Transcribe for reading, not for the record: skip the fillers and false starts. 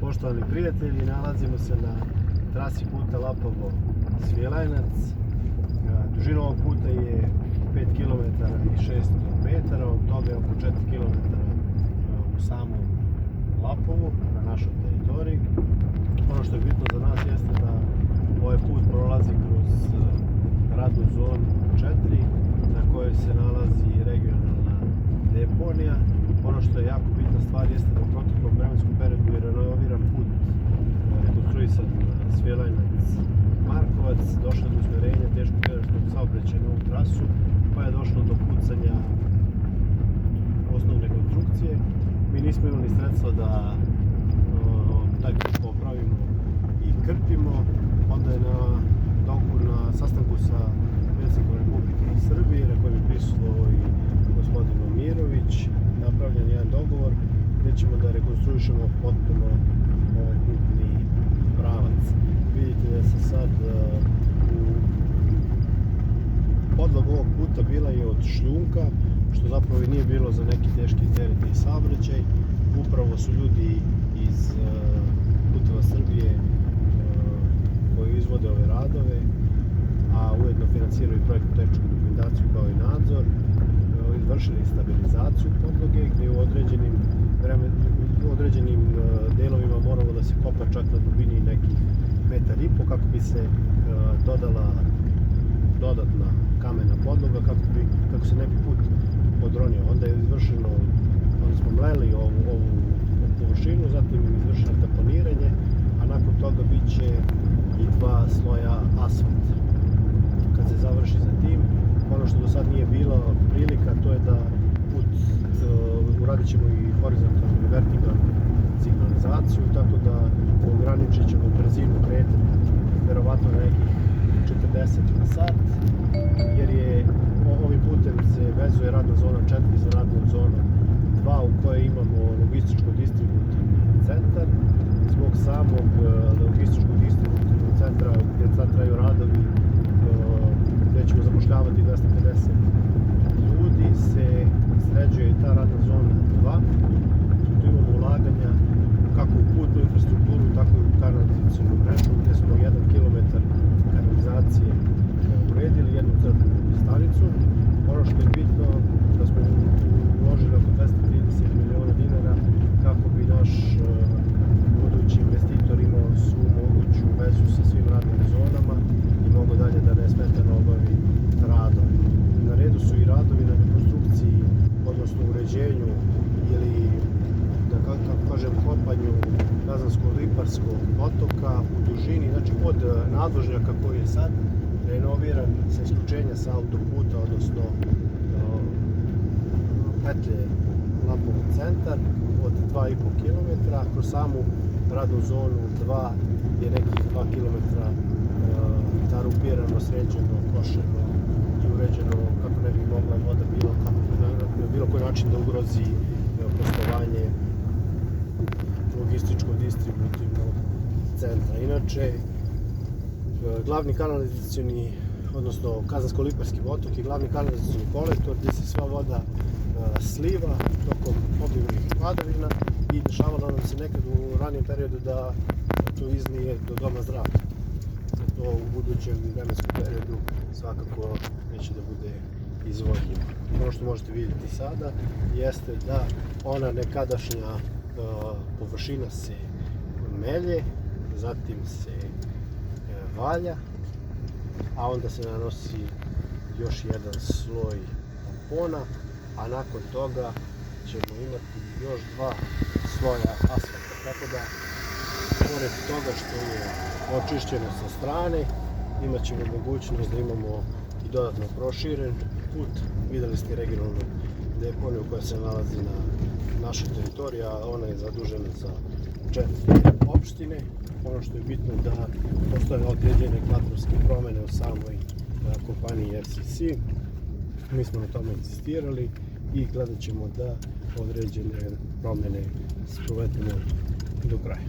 Poštovani prijatelji, nalazimo se na trasi puta Lapovo-Svilajnac. Dužina ovog puta je 5 km i 600 metara, od toga je oko 4 km u samom Lapovu, na našoj teritoriji. Ono što je bitno za nas jeste da ovaj put prolazi kroz radnu zonu 4, na kojoj se nalazi regionalna deponija. Ono što je jako bitna stvar jeste da u proteklom vremenskom periodu je renoviran put, rekonstruisan Svilajnac-Markovac, došlo do usmjerenja teškog teretnog saobraćaja na ovu trasu, pa je došlo do pucanja osnovne konstrukcije. Mi nismo imali sredstva da taj put popravimo i krpimo, onda je na sastanku sa predsjednikom Republike Srbije, na kojem je prisustvovao i gospodin Mirović, napravljen jedan dogovor gdje ćemo da rekonstruišemo potpuno ovaj putni pravac. Vidite da se sad podloga ovog puta bila je od šljunka, što zapravo i nije bilo za neki teški teret i saobraćaj. Upravo su ljudi iz Puteva Srbije koji izvode ove radove, a ujedno financiraju projektnu tehničku dokumentaciju kao i nadzor, izvršili stabilizaciju podloge gdje u određenim delovima moralo da se kopa čak na dubini nekih 1,5 m kako bi se dodala dodatna kamena podloga kako se ne bi put odronio. Onda je izvršeno, onda smo mleli ovu površinu, zatim izvršeno deponiranje, a nakon toga bit će i 2 sloja asfalta. Kad se završi za tim, ono što do sad nije bilo prilika, to je da put uradit ćemo i horizontalnu i vertikalnu signalizaciju, tako da ograničit ćemo brzinu kretanja verovatno na nekih 40 na sat, jer je ovim putem se vezuje radna zona 4 za radnu zonu 2 u kojoj imamo logističko-distributivni centar. Zbog samog logističko-distributivnog centra gdje sad traju radovi, gdje ćemo zapošljavati 250 ljudi, se sređuje ta radna zona 2. Tu imamo ulaganja kako u putnu infrastrukturu, tako i u kanalizacijnu mrežu, gdje smo 1 km kanalizacije uredili, jednu crpnu stanicu. Ono što je bitno, da smo uložili oko 230 miliona dinara kako bi naš budući investitor imao svu moguću vezu sa svim radnim zonama i mogu dalje da nesmetano obavi radove. Na redu su i radovi na rekonstrukciji, odnosno uređenju ili, da kako kažem, kopanju Kazansko-Liparskog potoka u dužini, znači od nadvožnjaka koji je sad renoviran sa isključenja sa autoputa, odnosno petlje Lapovo centar od 2,5 km, kroz samu radnu zonu 2 je nekih 2 km narupirano, sređeno, košeno i uređeno kako ne bi mogla voda na bilo koji način da ugrozi poslovanje logističko-distributivnog centra. Inače, glavni kanalizacioni, odnosno Kazansko-Liparski potok je glavni kanalizacioni kolektor gdje se sva voda sliva tokom obilnih padavina i dešavalo nam se nekad u ranijem periodu da to izlije do doma zdravlja. To u budućem vremenskom periodu svakako neće da bude izvodljivo. Ono što možete vidjeti sada jeste da ona nekadašnja površina se melje, zatim se valja, a onda se nanosi još jedan sloj tampona, a nakon toga ćemo imati još 2 sloja asfalta. Tako da, pored toga što je očišćeno sa strane, imat ćemo mogućnost da imamo i dodatno proširen put. Vidjeli ste regionalnu deponiju koja se nalazi na našoj teritoriji, a ona je zadužena za 4 opštine. Ono što je bitno da postoje određene kadrovske promjene u samoj kompaniji FCC. Mi smo na tome insistirali i gledat ćemo da određene promjene sprovedemo do kraja.